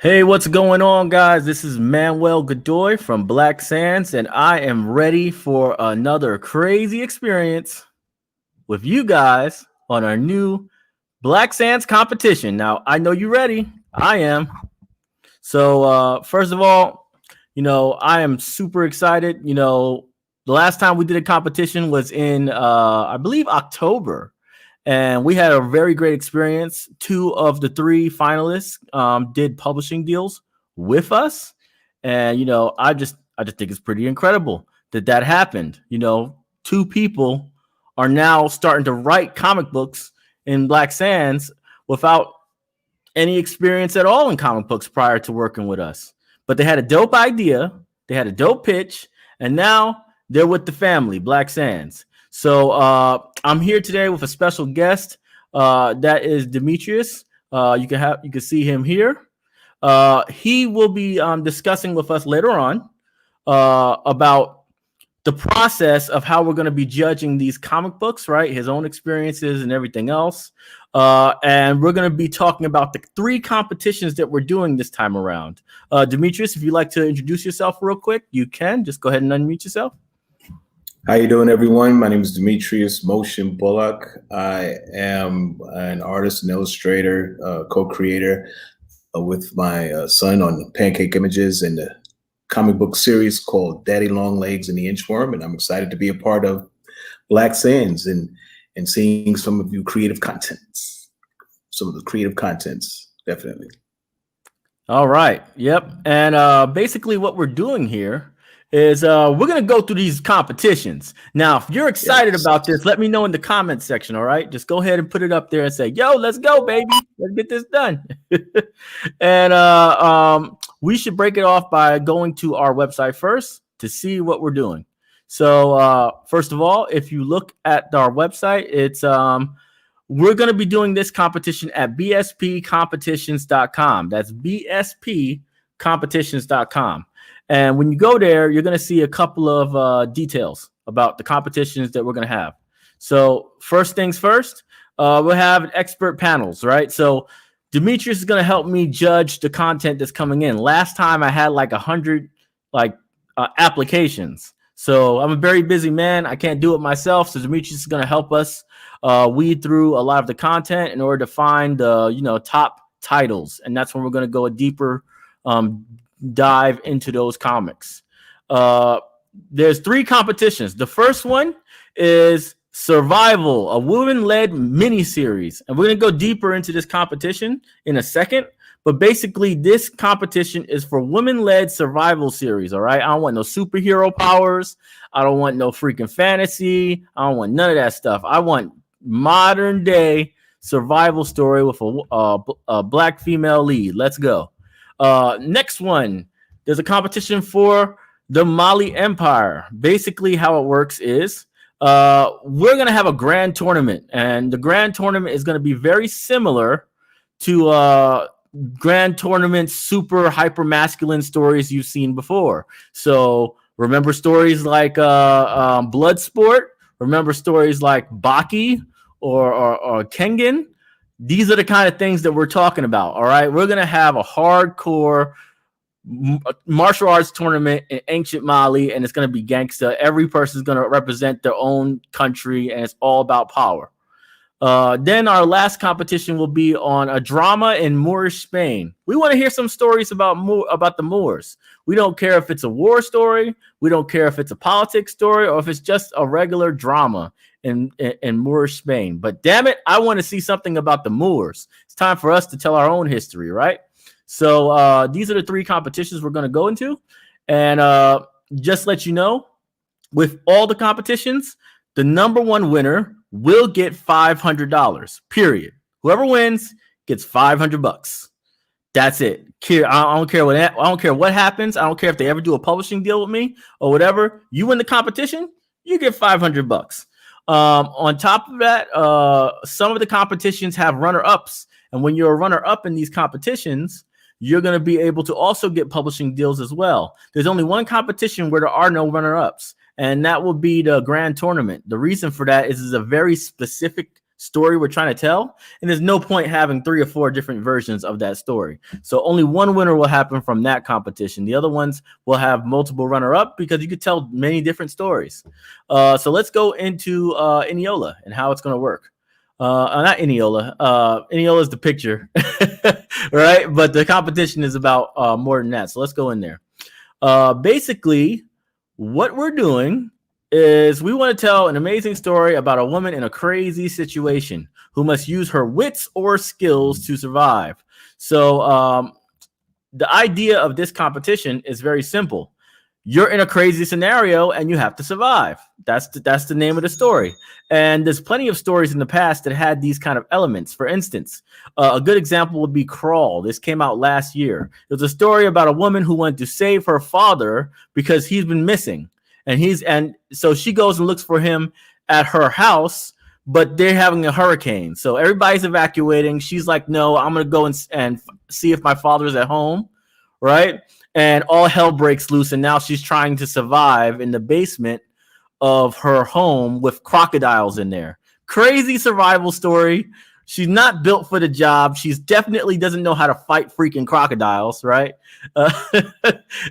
Hey, what's going on, guys? This is Manuel Godoy from Black Sands, and I am ready for another crazy experience with you guys on our new Black Sands competition. Now, I know you're ready. I am. So, first of all, I am super excited. The last time we did a competition was in, I believe, October. And we had a very great experience. Two of the three finalists did publishing deals with us, and I just think it's pretty incredible that happened. Two people are now starting to write comic books in Black Sands without any experience at all in comic books prior to working with us. But they had a dope idea, they had a dope pitch, and now they're with the family, Black Sands. So I'm here today with a special guest. That is Demetrius. You can see him here. He will be discussing with us later on about the process of how we're going to be judging these comic books, right? His own experiences and everything else. And we're going to be talking about the three competitions that we're doing this time around. Demetrius, if you'd like to introduce yourself real quick, you can. Just go ahead and unmute yourself. How you doing, everyone? My name is Demetrius Motion Bullock. I am an artist and illustrator, co-creator with my son on Pancake Images and the comic book series called Daddy Long Legs and the Inchworm. And I'm excited to be a part of Black Sands and seeing some of you creative contents, some of the creative contents, definitely. All right. Yep. And basically what we're doing here is we're going to go through these competitions. Now, if you're excited about this, let me know in the comment section, all right? Just go ahead and put it up there and say, yo, let's go, baby. Let's get this done. And we should break it off by going to our website first to see what we're doing. So first of all, if you look at our website, it's we're going to be doing this competition at bspcompetitions.com. That's bspcompetitions.com. And when you go there, you're going to see a couple of details about the competitions that we're going to have. So first things first, we'll have expert panels, right? So Demetrius is going to help me judge the content that's coming in. Last time I had like 100 applications. So I'm a very busy man. I can't do it myself. So Demetrius is going to help us weed through a lot of the content in order to find the top titles. And that's when we're going to go a deeper dive into those comics. There's three competitions. The first one is Survival, a woman-led miniseries, and we're going to go deeper into this competition in a second. But basically, this competition is for women-led survival series. All right, I don't want no superhero powers. I don't want no freaking fantasy. I don't want none of that stuff. I want modern day survival story with a black female lead. Let's go. Next one, there's a competition for the Mali Empire. Basically, how it works is we're going to have a grand tournament, and the grand tournament is going to be very similar to grand tournament super hyper masculine stories you've seen before. So remember stories like Bloodsport, remember stories like Baki or Kengan. These are the kind of things that we're talking about. All right, we're going to have a hardcore martial arts tournament in ancient Mali, and it's going to be gangsta. Every person is going to represent their own country, and it's all about power. Then our last competition will be on a drama in Moorish Spain. We want to hear some stories about the Moors. We don't care if it's a war story. We don't care if it's a politics story or if it's just a regular drama in Moorish Spain. But damn it, I want to see something about the Moors. It's time for us to tell our own history, right? So these are the three competitions we're going to go into. And just let you know, with all the competitions, the number one winner will get $500, period. Whoever wins gets $500. That's it. I don't care what happens. I don't care if they ever do a publishing deal with me or whatever. You win the competition, you get $500. On top of that, some of the competitions have runner-ups. And when you're a runner-up in these competitions, you're going to be able to also get publishing deals as well. There's only one competition where there are no runner-ups, and that will be the grand tournament. The reason for that is it's a very specific story we're trying to tell. And there's no point having 3 or 4 different versions of that story. So only one winner will happen from that competition. The other ones will have multiple runner-up because you could tell many different stories. So let's go into Eniola and how it's going to work. Not Eniola. Eniola is the picture, right? But the competition is about more than that. So let's go in there. Basically, what we're doing is we want to tell an amazing story about a woman in a crazy situation who must use her wits or skills to survive. So the idea of this competition is very simple. You're in a crazy scenario and you have to survive. That's the name of the story. And there's plenty of stories in the past that had these kind of elements. For instance, a good example would be Crawl. This came out last year. It was a story about a woman who wanted to save her father because he's been missing. And so she goes and looks for him at her house, but they're having a hurricane. So everybody's evacuating. She's like, no, I'm going to go and see if my father's at home, right? And all hell breaks loose. And now she's trying to survive in the basement of her home with crocodiles in there. Crazy survival story. She's not built for the job. She's definitely doesn't know how to fight freaking crocodiles, right?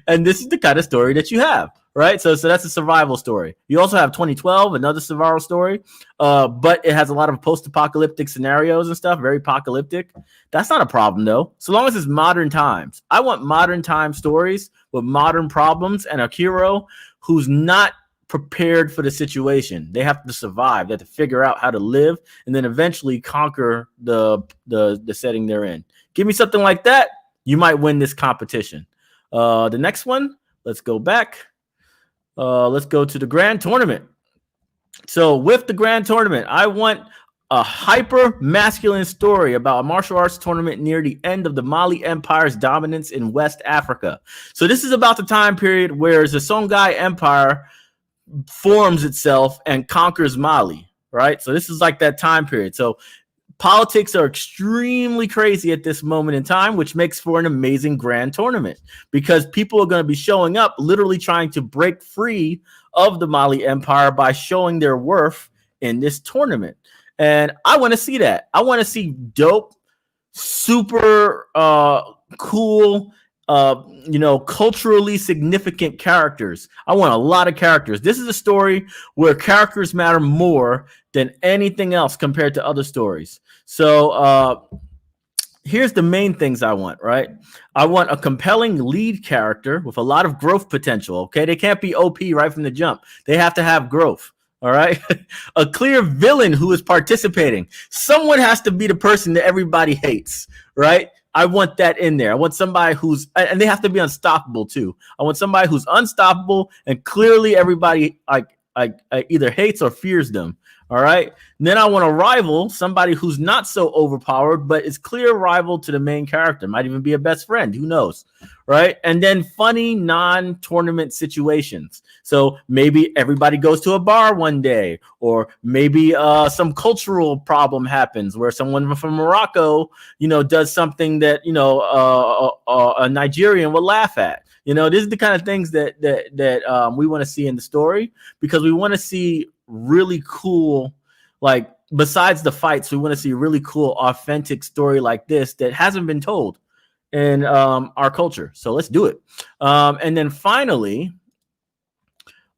And this is the kind of story that you have, right? So that's a survival story. You also have 2012, another survival story, but it has a lot of post-apocalyptic scenarios and stuff, very apocalyptic. That's not a problem, though, so long as it's modern times. I want modern time stories with modern problems and a hero who's not prepared for the situation. They have to survive. They have to figure out how to live and then eventually conquer the setting they're in. Give me something like that, you might win this competition. The next one, let's go back. Let's go to the grand tournament. So with the grand tournament, I want a hyper masculine story about a martial arts tournament near the end of the Mali Empire's dominance in West Africa. So this is about the time period where the Songhai Empire forms itself and conquers Mali, right? So this is like that time period. So politics are extremely crazy at this moment in time, which makes for an amazing grand tournament because people are going to be showing up literally trying to break free of the Mali Empire by showing their worth in this tournament. And I want to see that. I want to see dope, super cool, culturally significant characters. I want a lot of characters. This is a story where characters matter more than anything else compared to other stories. So here's the main things I want, right? I want a compelling lead character with a lot of growth potential, okay? They can't be OP right from the jump. They have to have growth, all right? A clear villain who is participating. Someone has to be the person that everybody hates, right? I want that in there. I want somebody and they have to be unstoppable too. I want somebody who's unstoppable and clearly everybody either hates or fears them. All right. And then I want a rival, somebody who's not so overpowered, but is clear rival to the main character. Might even be a best friend. Who knows? Right. And then funny non-tournament situations. So maybe everybody goes to a bar one day, or maybe some cultural problem happens where someone from Morocco, does something that, a Nigerian would laugh at. This is the kind of things that we want to see in the story because we want to see really cool, like besides the fights, we want to see a really cool, authentic story like this that hasn't been told in our culture. So let's do it. And then finally,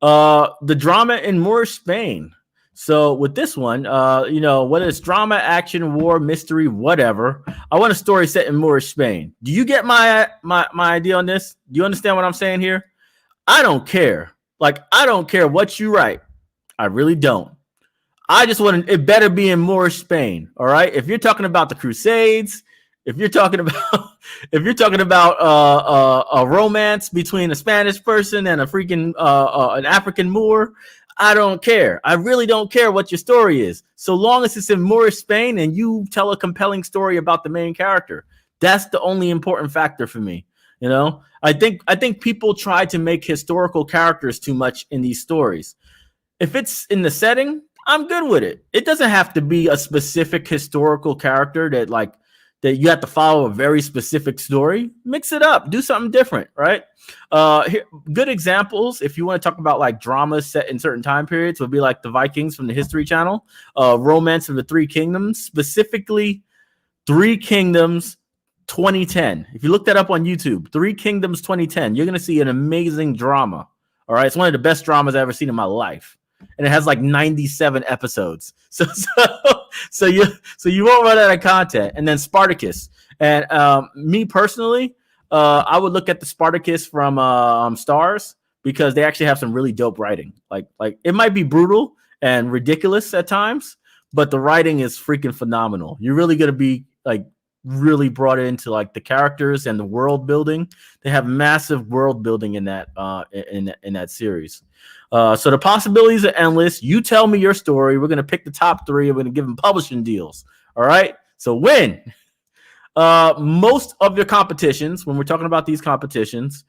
the drama in Moorish Spain. So with this one, whether it's drama, action, war, mystery, whatever, I want a story set in Moorish Spain. Do you get my idea on this? Do you understand what I'm saying here? I don't care. I don't care what you write. I really don't. I just want it better be in Moorish Spain. All right. If you're talking about the Crusades, if you're talking about a romance between a Spanish person and a freaking an African Moor, I don't care. I really don't care what your story is, so long as it's in Moorish Spain and you tell a compelling story about the main character. That's the only important factor for me. I think people try to make historical characters too much in these stories. If it's in the setting, I'm good with it. It doesn't have to be a specific historical character that that you have to follow a very specific story, mix it up, do something different, right? Good examples, if you want to talk about like dramas set in certain time periods, would be like the Vikings from the History Channel, Romance of the Three Kingdoms, specifically Three Kingdoms 2010. If you look that up on YouTube, Three Kingdoms 2010, you're going to see an amazing drama. All right. It's one of the best dramas I've ever seen in my life. And it has like 97 episodes. So you won't run out of content. And then Spartacus. And me personally, I would look at the Spartacus from Stars, because they actually have some really dope writing. Like it might be brutal and ridiculous at times, but the writing is freaking phenomenal. You're really going to be like really brought into like the characters and the world building. They have massive world building in that in that series. So the possibilities are endless. You tell me your story. We're going to pick the top 3. We're going to give them publishing deals. All right. So win. Most of your competitions, when we're talking about these competitions,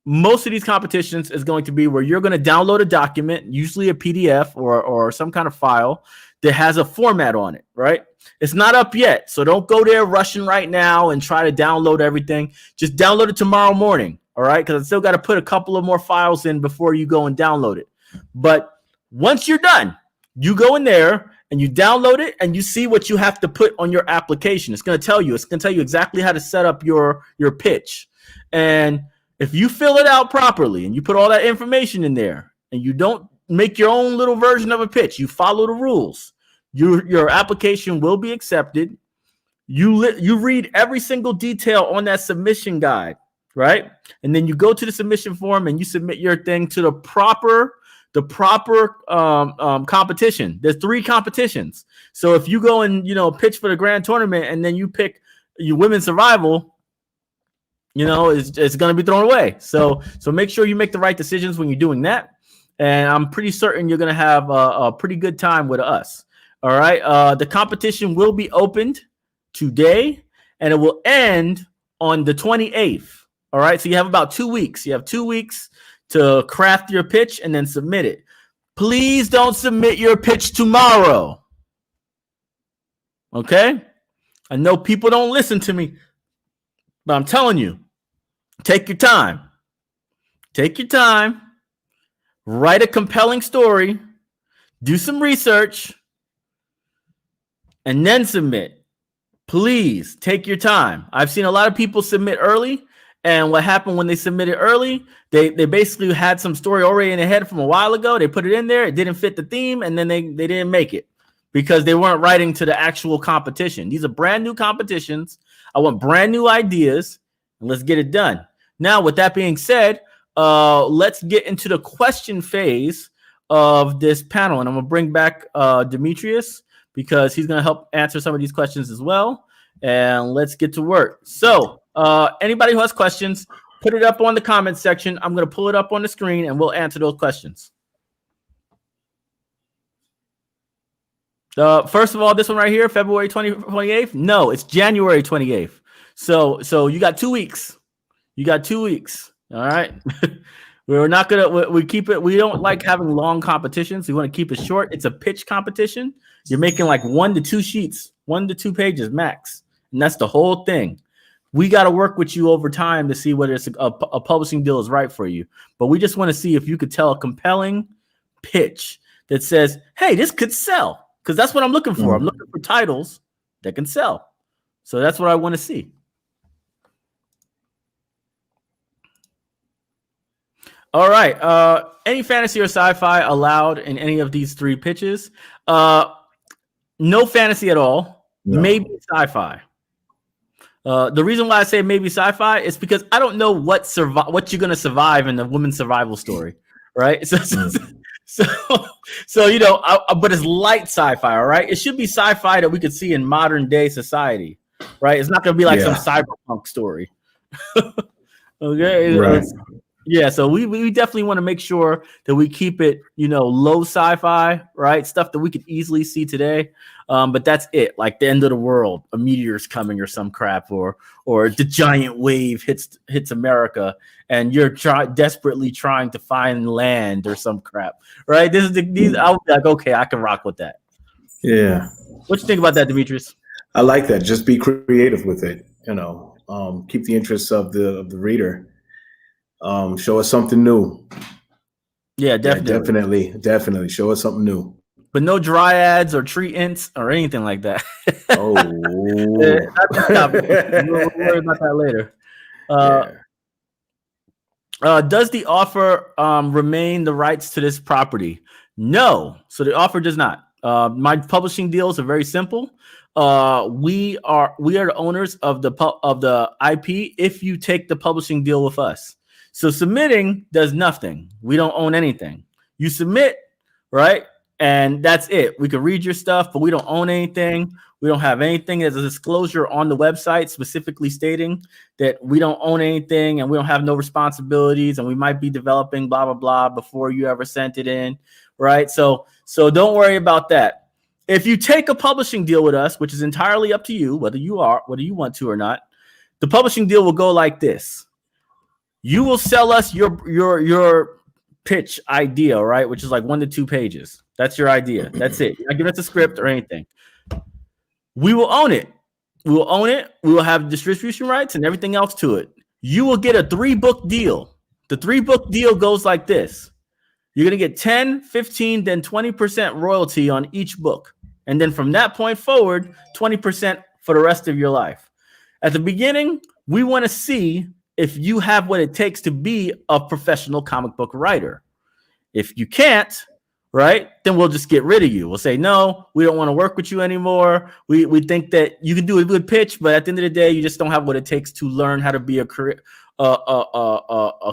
most of these competitions is going to be where you're going to download a document, usually a PDF or some kind of file that has a format on it, right? It's not up yet, so don't go there rushing right now and try to download everything. Just download it tomorrow morning, all right? Because I still got to put a couple of more files in before you go and download it. But once you're done, you go in there and you download it and you see what you have to put on your application. It's going to tell you. It's going to tell you exactly how to set up your pitch. And if you fill it out properly and you put all that information in there and you don't make your own little version of a pitch, you follow the rules, your application will be accepted. You read every single detail on that submission guide, right? And then you go to the submission form and you submit your thing to the proper competition. There's 3 competitions. So if you go and pitch for the grand tournament and then you pick your women's survival, it's going to be thrown away. So make sure you make the right decisions when you're doing that. And I'm pretty certain you're going to have a pretty good time with us. All right. The competition will be opened today and it will end on the 28th. All right. So you have about 2 weeks. You have 2 weeks to craft your pitch and then submit it. Please don't submit your pitch tomorrow. Okay. I know people don't listen to me, but I'm telling you, take your time. Take your time. Write a compelling story. Do some research. And then submit. Please take your time. I've seen a lot of people submit early. And what happened when they submitted early, they basically had some story already in their head from a while ago. They put it in there. It didn't fit the theme. And then they didn't make it because they weren't writing to the actual competition. These are brand new competitions. I want brand new ideas. And let's get it done. Now, with that being said, let's get into the question phase of this panel. And I'm going to bring back Demetrius because he's going to help answer some of these questions as well. And let's get to work. So anybody who has questions, put it up on the comment section. I'm going to pull it up on the screen and we'll answer those questions. First of all, this one right here, February 28th. No, it's January 28th. So you got 2 weeks. You got 2 weeks. All right. We're not going to, we keep it. We don't like having long competitions. We want to keep it short. It's a pitch competition. You're making like 1 to 2 sheets, 1 to 2 pages max. And that's the whole thing. We got to work with you over time to see whether it's a publishing deal is right for you. But we just want to see if you could tell a compelling pitch that says, hey, this could sell. Because that's what I'm looking for. I'm looking for titles that can sell. So that's what I want to see. All right. Any fantasy or sci-fi allowed in any of these 3 pitches? No fantasy at all. No. Maybe sci-fi. The reason why I say maybe sci-fi is because I don't know what you're going to survive in the women's survival story, right? So but it's light sci-fi, all right? It should be sci-fi that we could see in modern day society, right? It's not going to be like some cyberpunk story. Okay, right. Yeah, so we definitely want to make sure that we keep it, low sci-fi, right? Stuff that we could easily see today. But that's it, like the end of the world, a meteor's coming or some crap, or the giant wave hits America, and you're desperately trying to find land or some crap, right? These I would be like, okay, I can rock with that. Yeah. What you think about that, Demetrius? I like that. Just be creative with it. Keep the interests of the reader. Show us something new. Yeah, Yeah, definitely. definitely. Show us something new. But no dryads or tree ints or anything like that. Oh, That's a topic. We'll worry about that later. yeah. Does the offer remain the rights to this property? No. So the offer does not. My publishing deals are very simple. We are the owners of the IP if you take the publishing deal with us. So submitting does nothing. We don't own anything. You submit, right? And that's it. We can read your stuff, but we don't own anything. We don't have anything as a disclosure on the website specifically stating that we don't own anything and we don't have no responsibilities and we might be developing blah, blah, blah before you ever sent it in, right? So don't worry about that. If you take a publishing deal with us, which is entirely up to you, whether you want to or not, the publishing deal will go like this. You will sell us your pitch idea, right? Which is like 1 to 2 pages. That's your idea. That's it. You're not giving us a script or anything. We will own it. We will own it. We will have distribution rights and everything else to it. You will get a 3-book deal. The 3-book deal goes like this. You're going to get 10, 15, then 20% royalty on each book. And then from that point forward, 20% for the rest of your life. At the beginning, we want to see if you have what it takes to be a professional comic book writer. If you can't, right, then we'll just get rid of you. We'll say, no, we don't want to work with you anymore. We think that you can do a good pitch, but at the end of the day, you just don't have what it takes to learn how to be a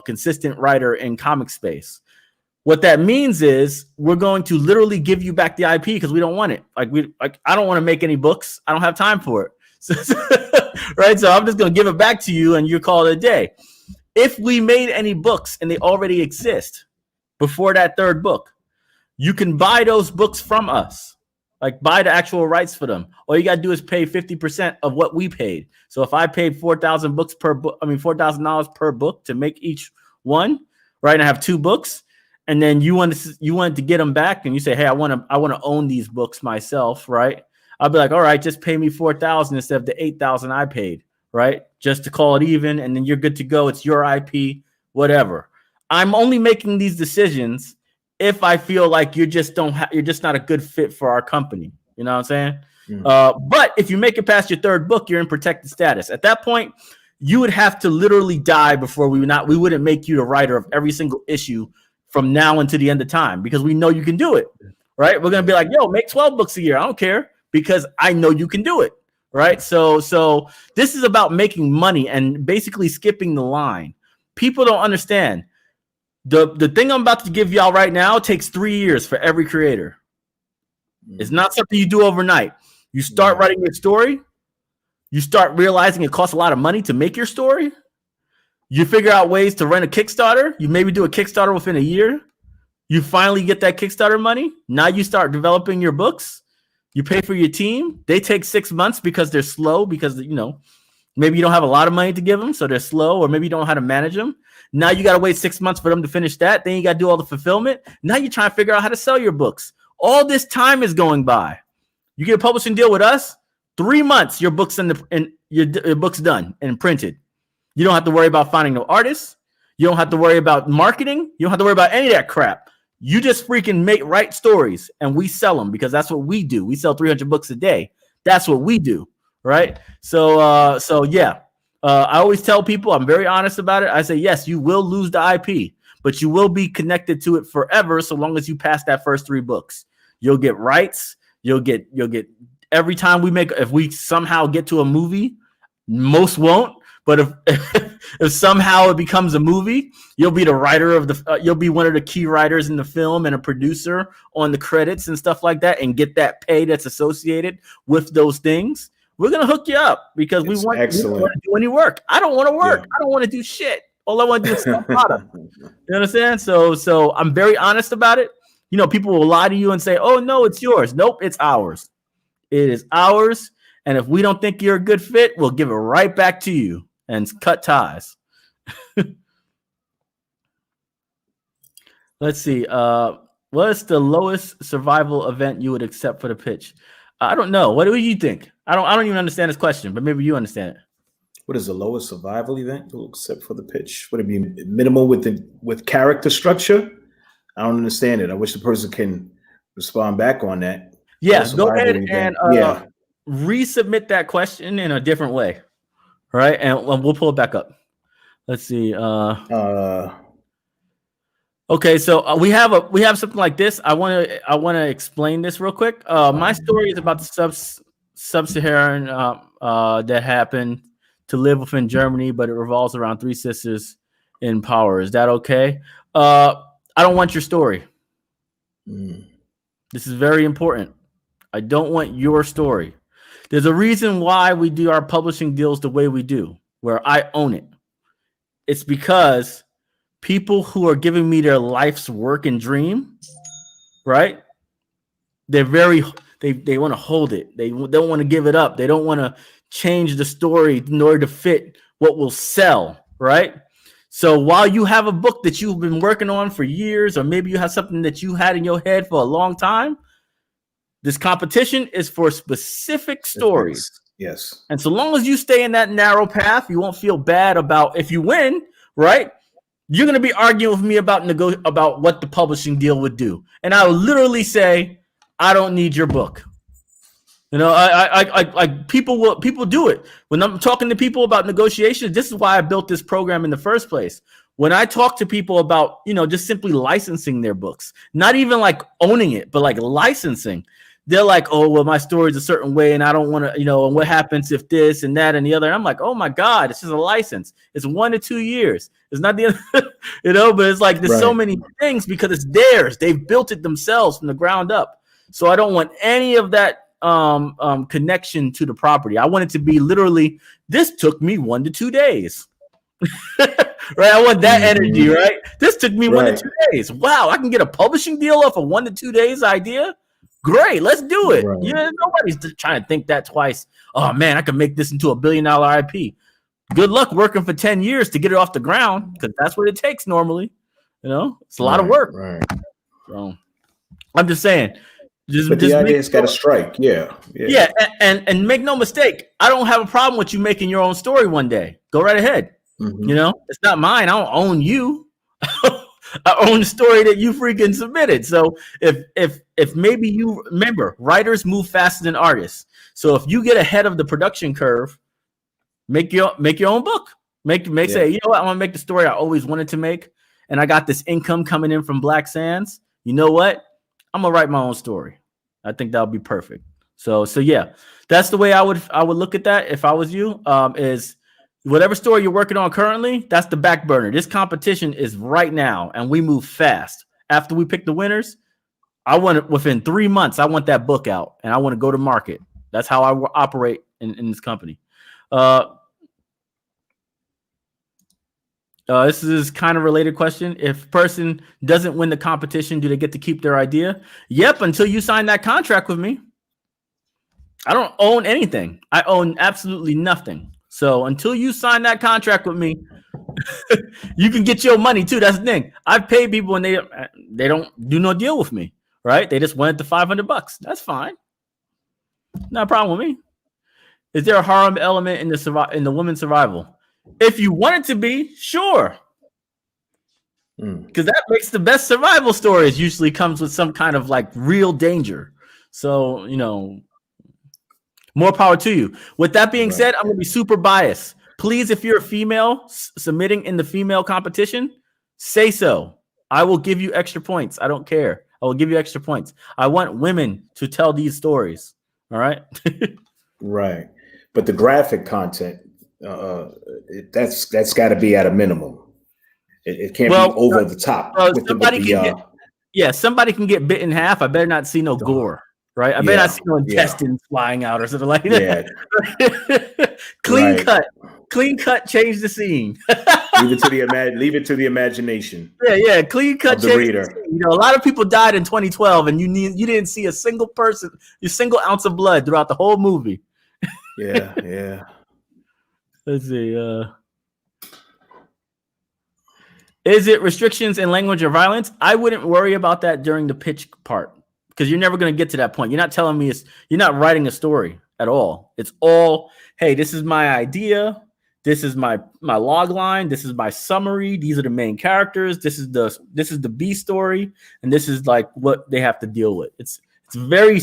consistent writer in comic space. What that means is we're going to literally give you back the IP because we don't want it. I don't want to make any books. I don't have time for it. Right? So I'm just going to give it back to you and you call it a day. If we made any books and they already exist before that 3rd book, you can buy those books from us, like buy the actual rights for them. All you got to do is pay 50% of what we paid. So if I paid $4,000 per book to make each one, right? And I have 2 books. And then you wanted to get them back, and you say, "Hey, I want to own these books myself," right? I'll be like, "All right, just pay me $4,000 instead of the $8,000 I paid, right? Just to call it even, and then you're good to go. It's your IP, whatever." I'm only making these decisions if I feel like you're just not a good fit for our company. You know what I'm saying? But if you make it past your 3rd book, you're in protected status. At that point, you would have to literally die before we wouldn't make you the writer of every single issue from now until the end of time, because we know you can do it, right? We're going to be like, yo, make 12 books a year. I don't care because I know you can do it, right? So this is about making money and basically skipping the line. People don't understand. The thing I'm about to give y'all right now takes 3 years for every creator. It's not something you do overnight. You start writing your story. You start realizing it costs a lot of money to make your story. You figure out ways to run a Kickstarter. You maybe do a Kickstarter within a year. You finally get that Kickstarter money. Now you start developing your books. You pay for your team. They take 6 months because they're slow because, maybe you don't have a lot of money to give them, so they're slow, or maybe you don't know how to manage them. Now you got to wait 6 months for them to finish that. Then you got to do all the fulfillment. Now you're trying to figure out how to sell your books. All this time is going by. You get a publishing deal with us, 3 months, your book's your book's done and printed. You don't have to worry about finding no artists. You don't have to worry about marketing. You don't have to worry about any of that crap. You just freaking write stories and we sell them because that's what we do. We sell 300 books a day. That's what we do, right? So yeah. I always tell people, I'm very honest about it. I say, yes, you will lose the IP, but you will be connected to it forever so long as you pass that first 3 books. You'll get rights. You'll get every time if we somehow get to a movie, most won't. But if somehow it becomes a movie, you'll be the writer of you'll be one of the key writers in the film and a producer on the credits and stuff like that, and get that pay that's associated with those things. We're gonna hook you up because we want to do any work. I don't want to work. Yeah. I don't want to do shit. All I want to do is sell product. You understand? So I'm very honest about it. People will lie to you and say, "Oh no, it's yours." Nope, it's ours. It is ours. And if we don't think you're a good fit, we'll give it right back to you and cut ties. Let's see. What's the lowest survival event you would accept for the pitch? I don't know. What do you think? I don't even understand this question, but maybe you understand it. What is the lowest survival event except for the pitch? Would it be minimal with character structure? I don't understand it. I wish the person can respond back on that. Yeah, Lowest go survival ahead event. and resubmit that question in a different way. Right, and we'll pull it back up. Let's see. Okay, so we have something like this. I want to explain this real quick. My story is about the sub-Saharan that happened to live within Germany, but it revolves around three sisters in power. Is that okay? I don't want your story. This is very important. I don't want your story. There's a reason why we do our publishing deals the way we do, where I own it. It's because people who are giving me their life's work and dream, right? They want to hold it. They don't want to give it up. They don't want to change the story in order to fit what will sell, right? So while you have a book that you've been working on for years, or maybe you have something that you had in your head for a long time, this competition is for specific stories. Yes. And so long as you stay in that narrow path, you won't feel bad about if you win, right? You're going to be arguing with me about what the publishing deal would do. And I will literally say, I don't need your book. You know, I people do it. When I'm talking to people about negotiations, this is why I built this program in the first place. When I talk to people about, just simply licensing their books, not even like owning it, but like licensing, they're like, oh, well, my story is a certain way and I don't want to, and what happens if this and that and the other. And I'm like, oh my God, it's just a license. It's 1 to 2 years. It's not the, but it's like, there's so many things because it's theirs. They've built it themselves from the ground up. So I don't want any of that connection to the property. I want it to be literally, this took me 1 to 2 days. Right. I want that energy, right? This took me 1 to 2 days. Wow. I can get a publishing deal off a 1 to 2 days idea. Great, let's do it. Right. Nobody's trying to think that twice. Oh man, I can make this into $1 billion IP. Good luck working for 10 years to get it off the ground, because that's what it takes normally. It's a lot of work. Right. So I'm just saying. The idea's got to strike. Yeah. And make no mistake, I don't have a problem with you making your own story one day. Go right ahead. It's not mine. I don't own you. I own the story that you freaking submitted. So if maybe you remember, writers move faster than artists. So if you get ahead of the production curve, make your own book. Say, you know what, I'm gonna make the story I always wanted to make, and I got this income coming in from Black Sands. You know what? I'm gonna write my own story. I think that would be perfect. So yeah, that's the way I would look at that if I was you. Is whatever story you're working on currently, that's the back burner. This competition is right now, and we move fast. After we pick the winners, I want it within 3 months. I want that book out, and I want to go to market. That's how I operate in this company. This is kind of related question. If a person doesn't win the competition, do they get to keep their idea? Yep, until you sign that contract with me. I don't own anything. I own absolutely nothing. So until you sign that contract with me, you can get your money too. That's the thing. I've paid people and they don't do no deal with me, right? They just wanted the $500. That's fine. Not a problem with me. Is there a harm element in the women's survival? If you want it to be, sure. Because that makes the best survival stories usually comes with some kind of like real danger. So, more power to you. With that being said, I'm going to be super biased. Please, if you're a female submitting in the female competition, say so. I will give you extra points. I don't care. I will give you extra points. I want women to tell these stories. All right. Right. But the graphic content, that's got to be at a minimum. It can't be over the top. Somebody can get bit in half. I better not see no gore. Right, I better not see no intestines flying out or something like that. Clean cut, change the scene. Leave it to the imagination. Yeah, clean cut, of the reader. A lot of people died in 2012, and you didn't see a single person, a single ounce of blood throughout the whole movie. Yeah. Let's see. Is it restrictions in language or violence? I wouldn't worry about that during the pitch part. because you're never going to get to that point. You're not telling me you're not writing a story at all. It's all, hey, this is my idea. This is my log line. This is my summary. These are the main characters. This is the B story, and this is like what they have to deal with. It's very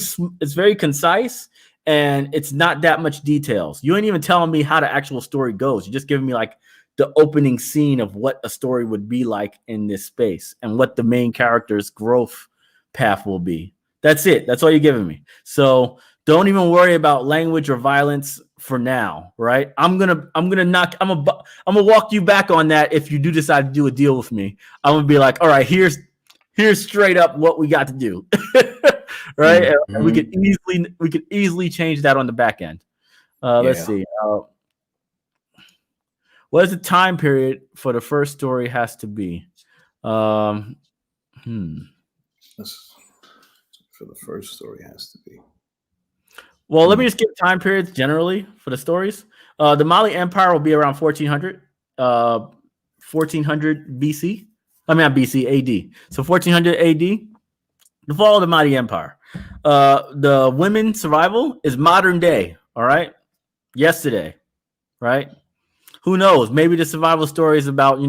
concise, and it's not that much details. You ain't even telling me how the actual story goes. You're just giving me like the opening scene of what a story would be like in this space and what the main character's growth path will be. That's it. That's all you're giving me. So don't even worry about language or violence for now, right? I'm gonna walk you back on that if you do decide to do a deal with me. I'm gonna be like, all right, here's straight up what we got to do, right? Mm-hmm. And we could easily change that on the back end. Let's see. What is the time period for the first story has to be? For the first story has to be. Well, let me just give time periods generally for the stories. The Mali Empire will be around 1400 BC. I mean, not BC, AD. So 1400 AD, the fall of the Mali Empire. The women survival is modern day, all right? Yesterday, right? Who knows? Maybe the survival story is about,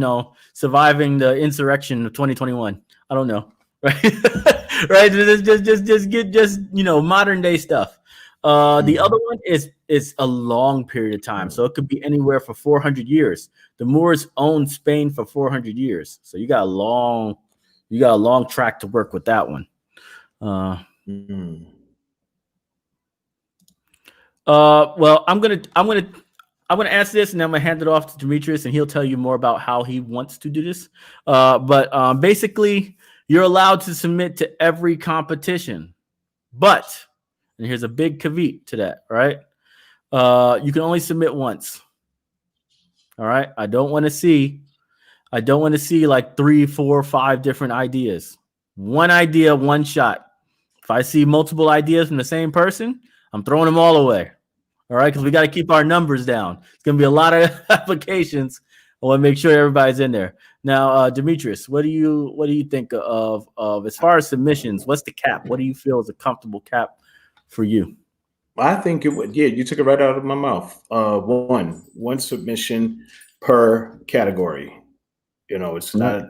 surviving the insurrection of 2021. I don't know, right? Right? Just modern day stuff. The other one is a long period of time, so it could be anywhere for 400 years. The Moors owned Spain for 400 years, so you got a long track to work with that one. Well, I'm gonna answer this, and then I'm gonna hand it off to Demetrius, and he'll tell you more about how he wants to do this. But basically, you're allowed to submit to every competition, but, and here's a big caveat to that, right? You can only submit once. All right. I don't want to see like 3, 4, 5 different ideas. One idea, one shot. If I see multiple ideas from the same person, I'm throwing them all away. All right, because we got to keep our numbers down. It's going to be a lot of applications. I want to make sure everybody's in there. Now, Demetrius, what do you think of as far as submissions? What's the cap? What do you feel is a comfortable cap for you? I think it would. Yeah, you took it right out of my mouth. One submission per category. It's not.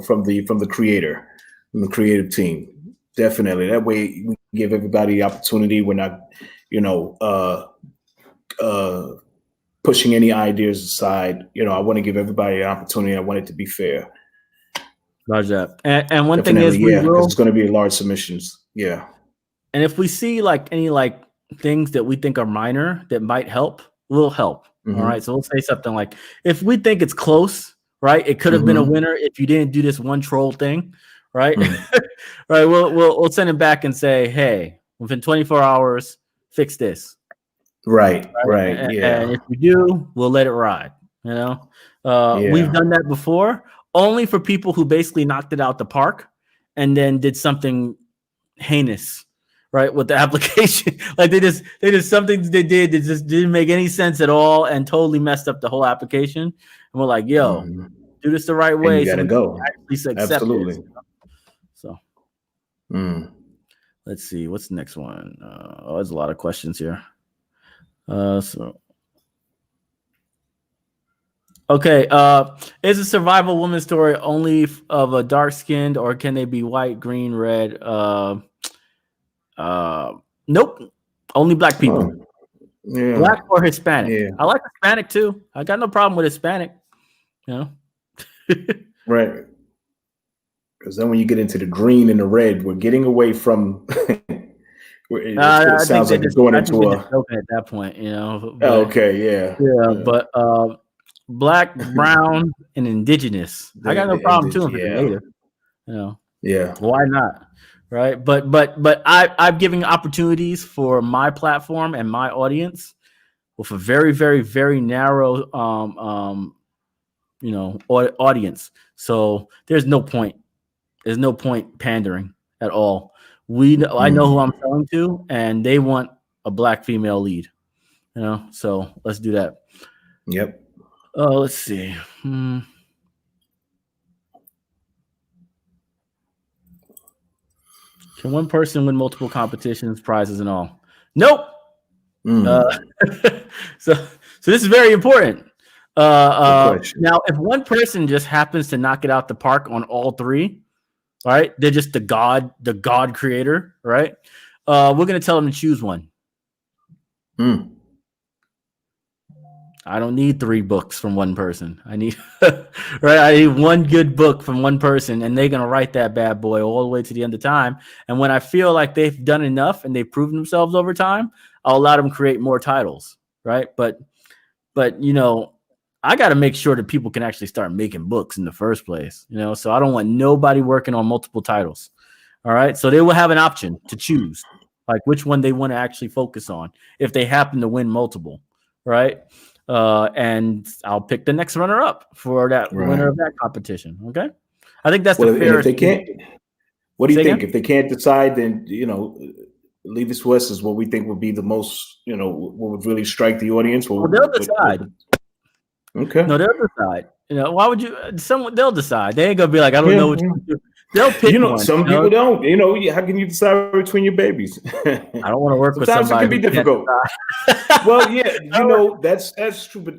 From the creator, from the creative team. Definitely. That way, we give everybody the opportunity. We're not, pushing any ideas aside. I want to give everybody an opportunity. I want it to be fair. Roger that. And one thing is, because it's going to be large submissions. Yeah. And if we see like any like things that we think are minor that might help, we'll help. All right. So we'll say something like, if we think it's close, right? It could have been a winner if you didn't do this one troll thing, right? Right. We'll send it back and say, hey, within 24 hours, fix this. Right. And, Yeah. And if we do, we'll let it ride. We've done that before, only for people who basically knocked it out the park and then did something heinous, right, with the application. Like they just something they did that just didn't make any sense at all and totally messed up the whole application. And we're like, yo, do this the right way. And you gotta go. Absolutely. So let's see. What's the next one? There's a lot of questions here. Okay. Is a survival woman story only of a dark skinned, or can they be white, green, red? Nope. Only black people. Yeah. Black or Hispanic. Yeah. I like Hispanic too. I got no problem with Hispanic. Right. Because then when you get into the green and the red, we're getting away from. It sounds like it's going into a. At that point, But, okay. Yeah. But black, brown, and indigenous. I got no problem too if it's native. Yeah. Why not? Right. But I'm giving opportunities for my platform and my audience with a very, very, very narrow audience. So there's no point. There's no point pandering at all. I know who I'm selling to, and they want a black female lead. So let's do that. Yep. Let's see. Can one person win multiple competitions, prizes, and all? Nope. So this is very important. Now, if one person just happens to knock it out the park on all three, right? They're just the god creator, right? We're gonna tell them to choose one. I don't need 3 books from one person. I need right. I need one good book from one person, and they're gonna write that bad boy all the way to the end of time. And when I feel like they've done enough and they've proven themselves over time, I'll allow them to create more titles, right? But you know, I got to make sure that people can actually start making books in the first place, you know. So I don't want nobody working on multiple titles. All right, so they will have an option to choose, like which one they want to actually focus on if they happen to win multiple, right? And I'll pick the next runner up for that winner of that competition. Okay, I think that's the fairest. If they can't, what do you think? If they can't decide, then leave this to us is what we think would be the most, what would really strike the audience. Well, they'll decide. Okay. No, they'll decide. Why would you? They'll decide. They ain't gonna be like, I don't know what to do. They'll pick one. Some people don't. How can you decide between your babies? I don't want to work with somebody. Sometimes it can be difficult. Well, yeah, that's true, but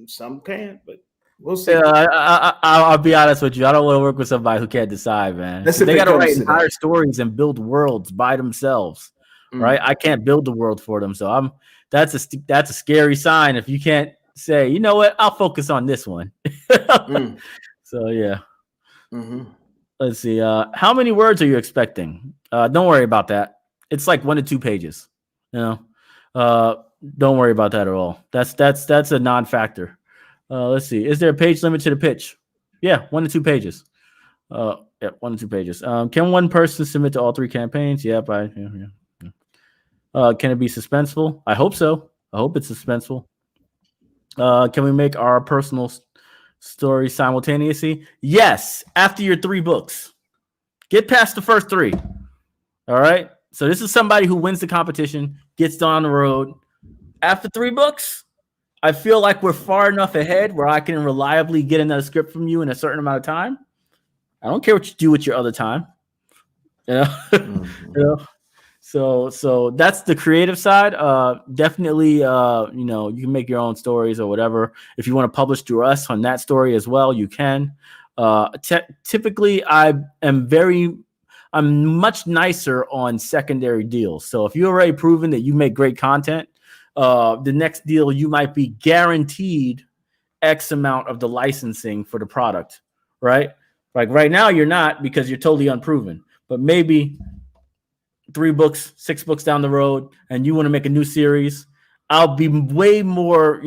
some can. But we'll see. I'll be honest with you. I don't want to work with somebody who can't decide, man. They got to write entire stories and build worlds by themselves, right? I can't build the world for them, so that's a scary sign if you can't say, you know what, I'll focus on this one. So yeah. Let's see. How many words are you expecting? Don't worry about that. It's like 1 to 2 pages. Don't worry about that at all. That's a non-factor. Let's see. Is there a page limit to the pitch? Yeah, 1 to 2 pages. Yeah, 1 to 2 pages. Can one person submit to all 3 campaigns? Yep. Can it be suspenseful? I hope so. I hope it's suspenseful. Can we make our personal story simultaneously? Yes, after your 3 books. Get past the first 3. All right. So this is somebody who wins the competition, gets down the road. After 3 books, I feel like we're far enough ahead where I can reliably get another script from you in a certain amount of time. I don't care what you do with your other time. So that's the creative side. Definitely, you can make your own stories or whatever. If you want to publish through us on that story as well, you can. Typically, I'm much nicer on secondary deals. So if you've already proven that you make great content, the next deal you might be guaranteed X amount of the licensing for the product, right? Like right now, you're not because you're totally unproven. But maybe 3 books, 6 books down the road, and you want to make a new series, I'll be way more,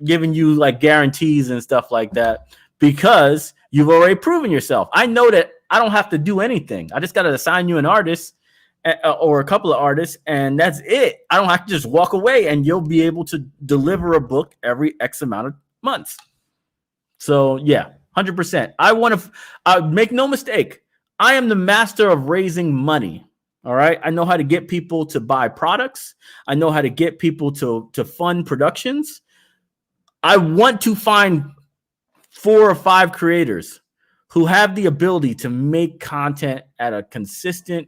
giving you like guarantees and stuff like that because you've already proven yourself. I know that I don't have to do anything. I just got to assign you an artist or a couple of artists, and that's it. I don't have to just walk away, and you'll be able to deliver a book every X amount of months. So yeah, 100%. I make no mistake. I am the master of raising money. All right. I know how to get people to buy products. I know how to get people to fund productions. I want to find 4 or 5 creators who have the ability to make content at a consistent,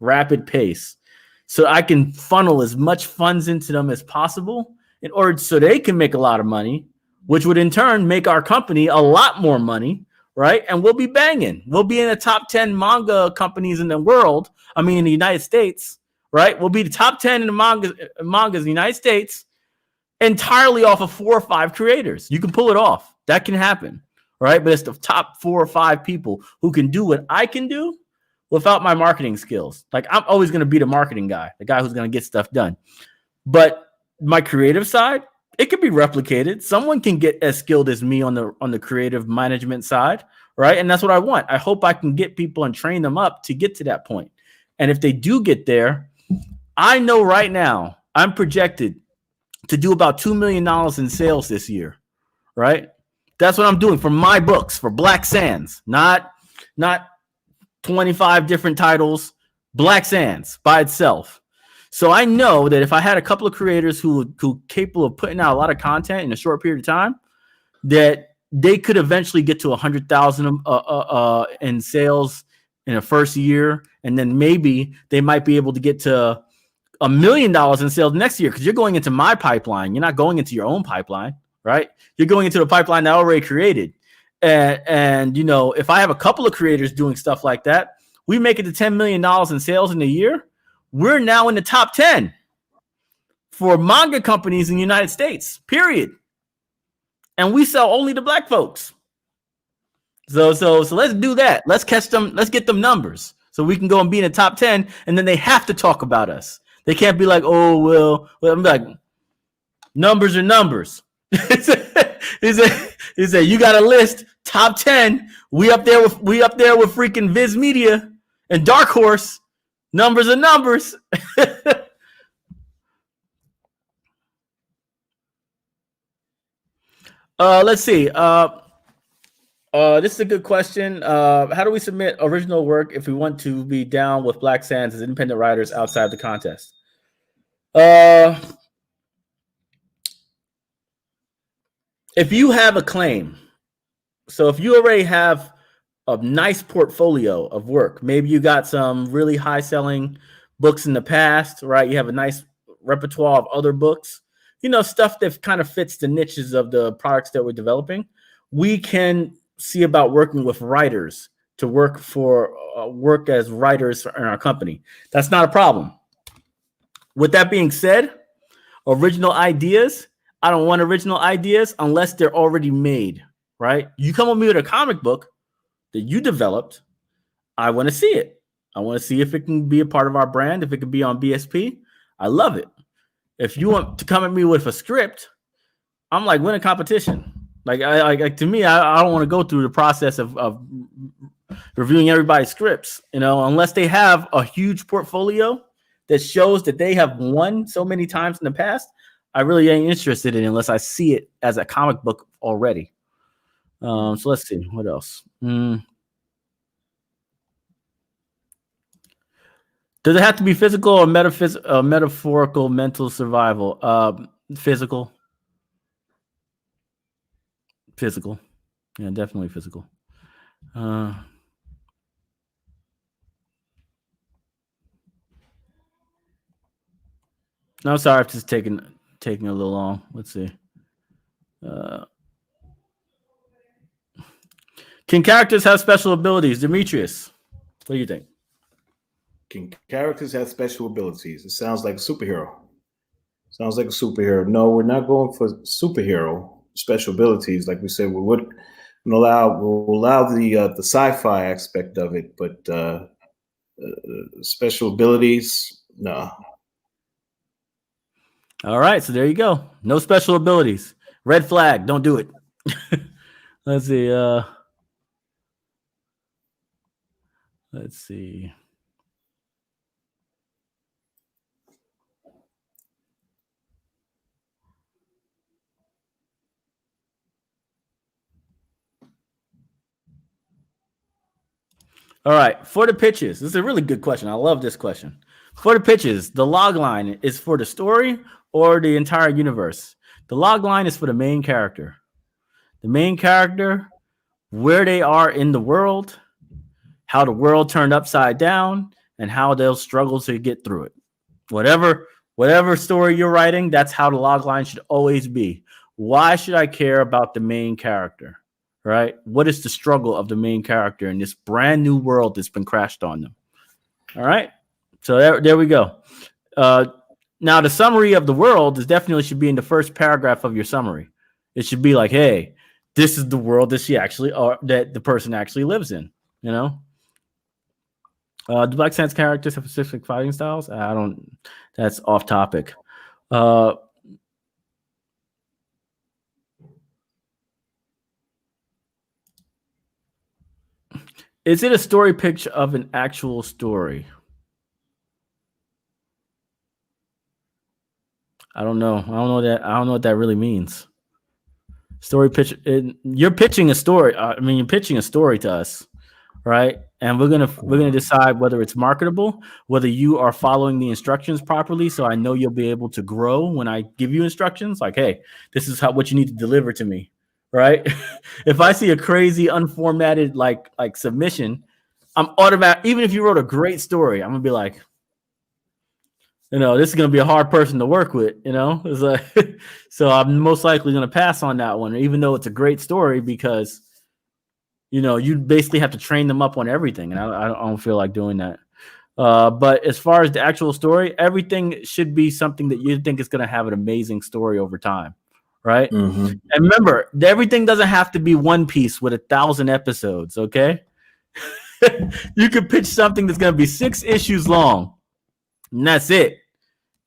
rapid pace so I can funnel as much funds into them as possible in order so they can make a lot of money, which would in turn make our company a lot more money. Right. And we'll be banging. We'll be in the top 10 manga companies in the world. I mean, in the United States. Right. We'll be the top 10 in the mangas in the United States entirely off of 4 or 5 creators. You can pull it off. That can happen. Right. But it's the top 4 or 5 people who can do what I can do without my marketing skills. Like I'm always going to be the marketing guy, the guy who's going to get stuff done. But my creative side, it can be replicated. Someone can get as skilled as me on the creative management side, right? And that's what I want. I hope I can get people and train them up to get to that point. And if they do get there, I know right now I'm projected to do about $2 million in sales this year, right? That's what I'm doing for my books, for Black Sands, not 25 different titles, Black Sands by itself. So I know that if I had a couple of creators who capable of putting out a lot of content in a short period of time, that they could eventually get to 100,000 in sales in the first year and then maybe they might be able to get to $1 million in sales next year because you're going into my pipeline. You're not going into your own pipeline, right? You're going into the pipeline that I already created. And you know, if I have a couple of creators doing stuff like that, we make it to $10 million in sales in a year. We're now in the top 10 for manga companies in the United States, period. And we sell only to black folks. So let's do that. Let's catch them. Let's get them numbers so we can go and be in the top 10. And then they have to talk about us. They can't be like, oh, well I'm like, numbers are numbers. He said, you got a list, top 10. We up there with freaking Viz Media and Dark Horse. Numbers are numbers. Let's see. This is a good question. How do we submit original work if we want to be down with Black Sands as independent writers outside the contest? If you have a claim, so if you already have a nice portfolio of work, maybe you got some really high selling books in the past, right? You have a nice repertoire of other books, you know, stuff that kind of fits the niches of the products that we're developing. We can see about working with writers to work as writers in our company. That's not a problem. With that being said, original ideas, I don't want original ideas unless they're already made, right? You come with me with a comic book that you developed, I want to see it. I want to see if it can be a part of our brand, if it can be on BSP. I love it. If you want to come at me with a script, I'm like, win a competition. Like to me, I don't want to go through the process of reviewing everybody's scripts, you know, unless they have a huge portfolio that shows that they have won so many times in the past. I really ain't interested in it unless I see it as a comic book already. So let's see what else. Does it have to be physical or metaphorical mental survival? Physical. Yeah, definitely physical. No, I'm sorry if it's taking a little long. Let's see. Can characters have special abilities? Demetrius, what do you think? Can characters have special abilities? It sounds like a superhero. No, we're not going for superhero special abilities. Like we said, we'll allow the sci-fi aspect of it, but special abilities, no. All right, so there you go. No special abilities. Red flag. Don't do it. Let's see. Let's see. All right, for the pitches. This is a really good question. I love this question. For the pitches, the log line is for the story or the entire universe. The log line is for the main character. The main character, where they are in the world, how the world turned upside down, and how they'll struggle to get through it. Whatever story you're writing, that's how the log line should always be. Why should I care about the main character, right? What is the struggle of the main character in this brand new world that's been crashed on them? All right. So there we go. Now, the summary of the world is definitely should be in the first paragraph of your summary. It should be like, hey, this is the world that that the person actually lives in, you know? Do Black Sands characters have specific fighting styles? That's off topic. Is it a story picture of an actual story? I don't know. I don't know what that really means. Story picture. You're pitching a story. You're pitching a story to us, right? And we're gonna decide whether it's marketable, whether you are following the instructions properly. So I know you'll be able to grow when I give you instructions. Like, hey, this is what you need to deliver to me, right? If I see a crazy unformatted like submission, I'm automatic. Even if you wrote a great story, I'm gonna be like, this is gonna be a hard person to work with. It's like, so I'm most likely gonna pass on that one, even though it's a great story, because you basically have to train them up on everything, and I don't feel like doing that. But as far as the actual story, everything should be something that you think is gonna have an amazing story over time, right? Mm-hmm. And remember, everything doesn't have to be One Piece with 1,000 episodes. Okay. You could pitch something that's going to be 6 issues long, and that's it.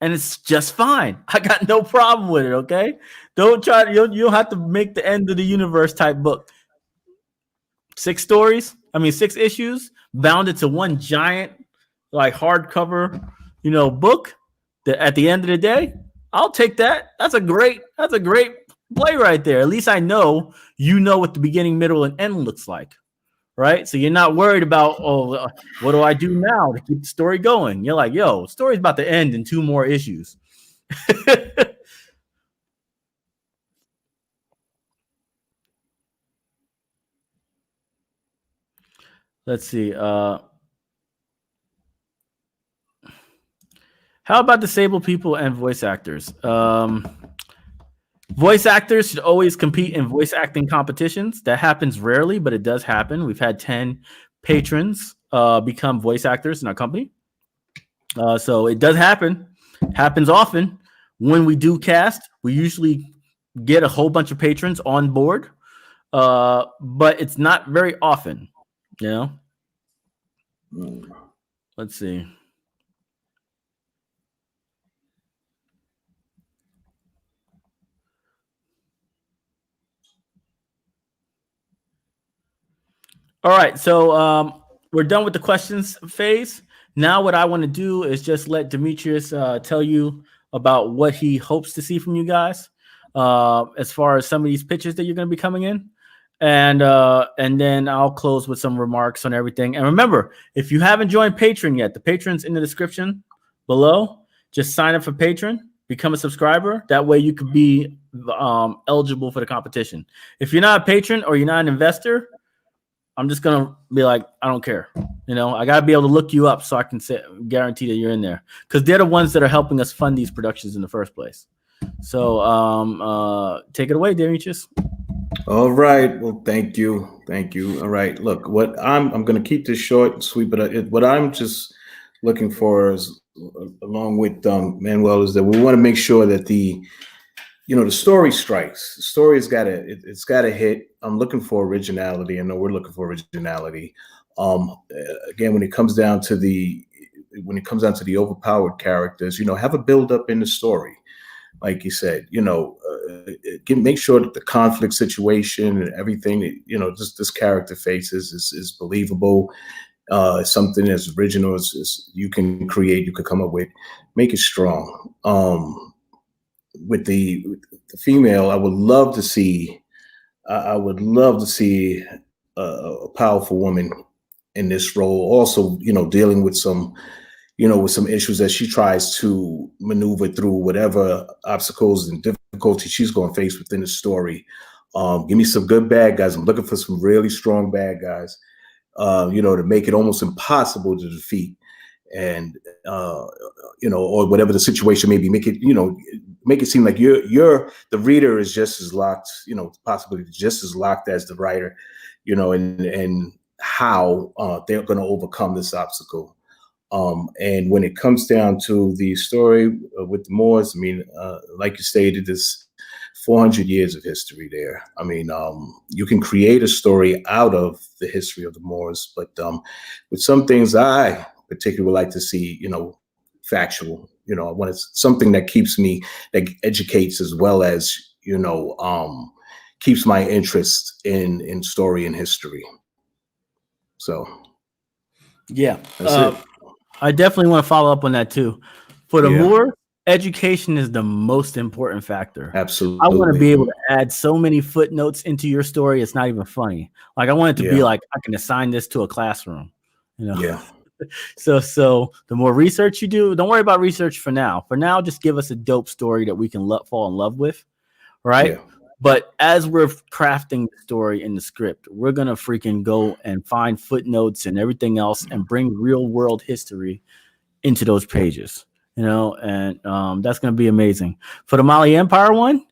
And it's just fine. I got no problem with it. Okay. Don't try. You don't have to make the end of the universe type book. 6 stories. 6 issues bounded to one giant, like hardcover, book. That at the end of the day, I'll take that. That's a great play right there. At least I know what the beginning, middle, and end looks like. Right? So you're not worried about, what do I do now to keep the story going? You're like, story's about to end in 2 more issues. Let's see. How about disabled people and voice actors? Voice actors should always compete in voice acting competitions. That happens rarely, but it does happen. We've had 10 patrons become voice actors in our company. So it does happen. Happens often. When we do cast, we usually get a whole bunch of patrons on board. But it's not very often, Let's see. All right, so we're done with the questions phase. Now what I want to do is just let Demetrius tell you about what he hopes to see from you guys as far as some of these pitches that you're going to be coming in. And then I'll close with some remarks on everything. And remember, if you haven't joined Patreon yet, the Patreon's in the description below. Just sign up for Patreon, become a subscriber. That way you could be eligible for the competition. If you're not a patron or you're not an investor, I'm just going to be like, I don't care. I got to be able to look you up so I can guarantee that you're in there, because they're the ones that are helping us fund these productions in the first place. So take it away, Demetrius. All right. Well, thank you. Thank you. All right. Look, what I'm going to keep this short and sweet, but what I'm just looking for is, along with Manuel, is that we want to make sure that the story strikes. The story has got to, it's got to hit. I'm looking for originality. I know we're looking for originality. Again, when it comes down to the overpowered characters, have a build up in the story. Like you said, make sure that the conflict situation and everything that, this character faces is believable. Something as original as you can create, you could come up with, make it strong. With the female, I would love to see a powerful woman in this role. Also, dealing with some issues that she tries to maneuver through, whatever obstacles and difficulties she's going to face within the story. Give me some good bad guys. I'm looking for some really strong bad guys, to make it almost impossible to defeat. And, or whatever the situation may be, make it seem like you're the reader is just as locked, possibly just as locked as the writer, and how they're going to overcome this obstacle. And when it comes down to the story with the Moors, like you stated, there's 400 years of history there. You can create a story out of the history of the Moors, but with some things I particularly would like to see, factual. I want something that that educates as well as, keeps my interest in story and history. So, yeah, that's it. I definitely want to follow up on that too. For the Moor, education is the most important factor. Absolutely. I want to be able to add so many footnotes into your story. It's not even funny. Like, I want it to be like, I can assign this to a classroom, Yeah. So the more research you do, don't worry about research for now. For now, just give us a dope story that we can fall in love with. Right. But as we're crafting the story in the script, we're gonna freaking go and find footnotes and everything else and bring real world history into those pages, and that's gonna be amazing. For the Mali Empire one,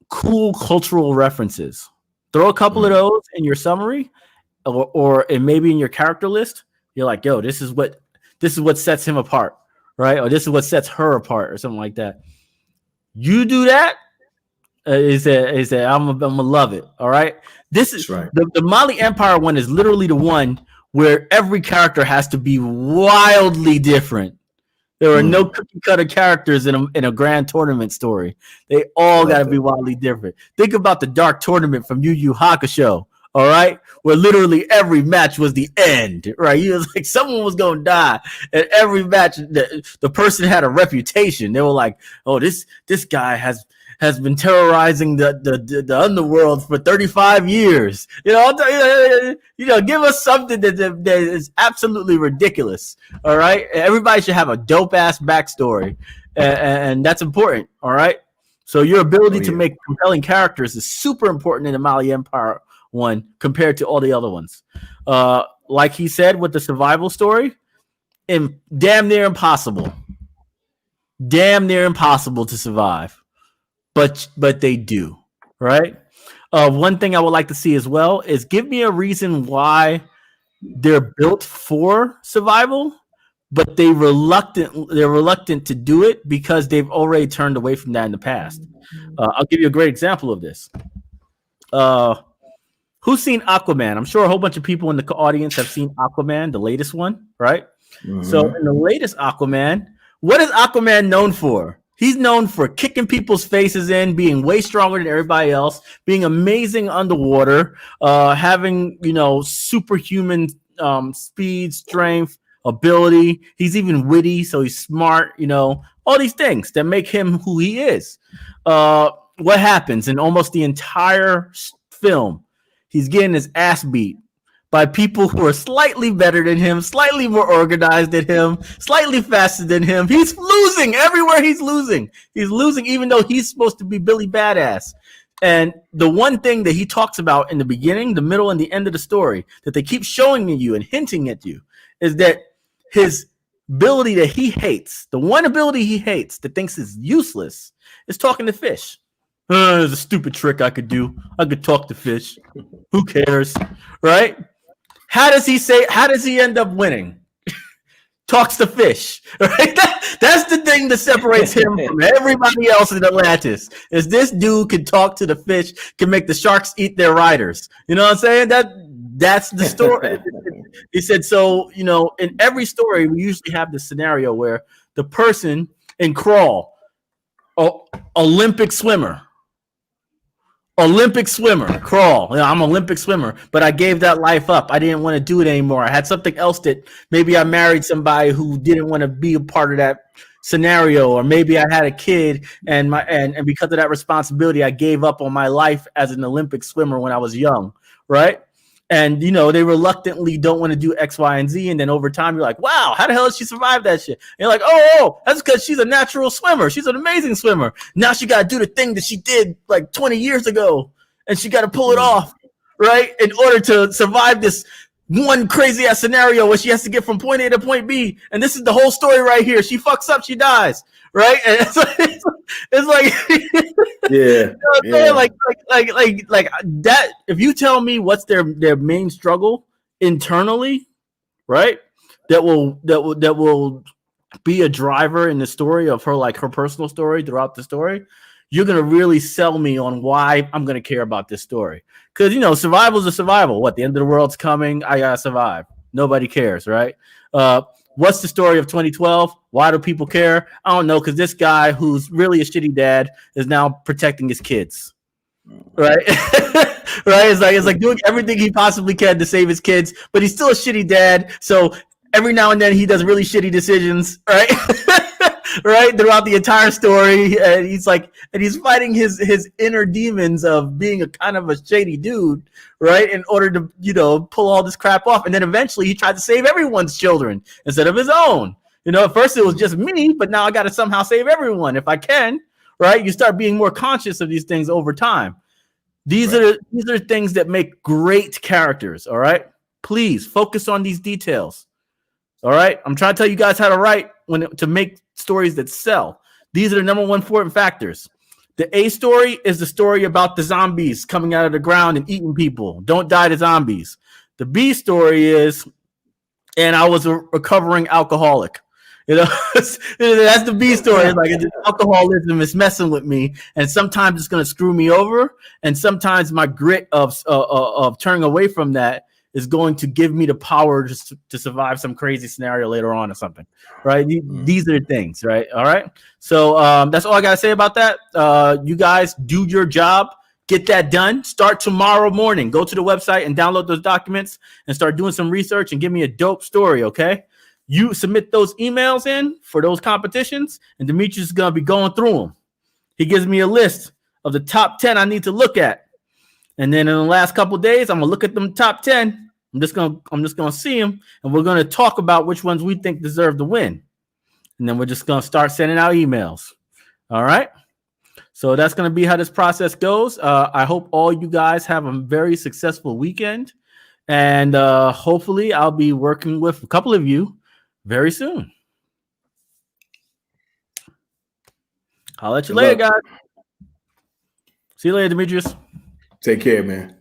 cool cultural references. Throw a couple of those in your summary, or maybe in your character list. You're like, yo, this is what sets him apart, right? Or this is what sets her apart, or something like that. You do that, I'm gonna love it. All right. This is right. The Mali Empire one is literally the one where every character has to be wildly different. There are no cookie cutter characters in a grand tournament story. They all got to be wildly different. Think about the Dark Tournament from Yu Yu Hakusho. All right, where literally every match was the end. Right, it was like someone was going to die, and every match the person had a reputation. They were like, "Oh, this guy has been terrorizing the underworld for 35 years." Give us something that is absolutely ridiculous. All right, everybody should have a dope ass backstory, and that's important. All right, so your ability to make compelling characters is super important in the Mali Empire one compared to all the other ones. Like he said with the survival story, damn near impossible to survive. But they do, right? One thing I would like to see as well is give me a reason why they're built for survival, but they're reluctant to do it because they've already turned away from that in the past. I'll give you a great example of this. Who's seen Aquaman? I'm sure a whole bunch of people in the audience have seen Aquaman, the latest one, right? Mm-hmm. So in the latest Aquaman, what is Aquaman known for? He's known for kicking people's faces in, being way stronger than everybody else, being amazing underwater, having, superhuman speed, strength, ability. He's even witty, so he's smart, all these things that make him who he is. What happens in almost the entire film? He's getting his ass beat by people who are slightly better than him, slightly more organized than him, slightly faster than him. He's losing everywhere. He's losing even though he's supposed to be Billy Badass. And the one thing that he talks about in the beginning, the middle, and the end of the story that they keep showing you and hinting at you is that his ability that he hates, the one ability he hates that thinks is useless, is talking to fish. There's a stupid trick I could do. I could talk to fish. Who cares? Right? How does he end up winning? Talks to fish. Right? That's the thing that separates him from everybody else in Atlantis. Is this dude can talk to the fish, can make the sharks eat their riders. You know what I'm saying? That's the story. He said, so, in every story, we usually have this scenario where the person in Crawl, Olympic swimmer, Crawl. I'm an Olympic swimmer, but I gave that life up. I didn't want to do it anymore. I had something else that maybe I married somebody who didn't want to be a part of that scenario, or maybe I had a kid and because of that responsibility, I gave up on my life as an Olympic swimmer when I was young, right? And, they reluctantly don't want to do X, Y, and Z. And then over time, you're like, wow, how the hell did she survive that shit? And you're like, oh, that's because she's a natural swimmer. She's an amazing swimmer. Now she got to do the thing that she did like 20 years ago. And she got to pull it off, right? In order to survive this one crazy ass scenario where she has to get from point A to point B. And this is the whole story right here. She fucks up, she dies. Right? And it's like like that. If you tell me what's their main struggle internally, right? That will be a driver in the story of her, like her personal story throughout the story. You're gonna really sell me on why I'm gonna care about this story. Because survival's a survival. What, the end of the world's coming? I gotta survive. Nobody cares, right? What's the story of 2012? Why do people care? I don't know, because this guy who's really a shitty dad is now protecting his kids, right? Right? It's like doing everything he possibly can to save his kids, but he's still a shitty dad. So every now and then he does really shitty decisions, right? Right, throughout the entire story, and he's fighting his inner demons of being a kind of a shady dude, right? In order to pull all this crap off, and then eventually he tried to save everyone's children instead of his own. At first it was just me, but now I got to somehow save everyone if I can, right? You start being more conscious of these things over time. These are things that make great characters. All right, please focus on these details. All right, I'm trying to tell you guys how to write to make stories that sell. These are the number one important factors. The A story is the story about the zombies coming out of the ground and eating people. Don't die to zombies. The B story is, and I was a recovering alcoholic. You know, that's the B story. It's like alcoholism is messing with me, and sometimes it's going to screw me over, and sometimes my grit of turning away from that is going to give me the power just to survive some crazy scenario later on or something, right? These are the things, right? All right. So that's all I got to say about that. You guys do your job. Get that done. Start tomorrow morning. Go to the website and download those documents and start doing some research and give me a dope story, okay? You submit those emails in for those competitions, and Demetrius is going to be going through them. He gives me a list of the top 10 I need to look at. And then in the last couple of days, I'm going to look at them top 10. I'm just going to see them, and we're going to talk about which ones we think deserve to win. And then we're just going to start sending out emails. All right? So that's going to be how this process goes. I hope all you guys have a very successful weekend. And hopefully I'll be working with a couple of you very soon. I'll let you later, guys. See you later, Demetrius. Take care, man.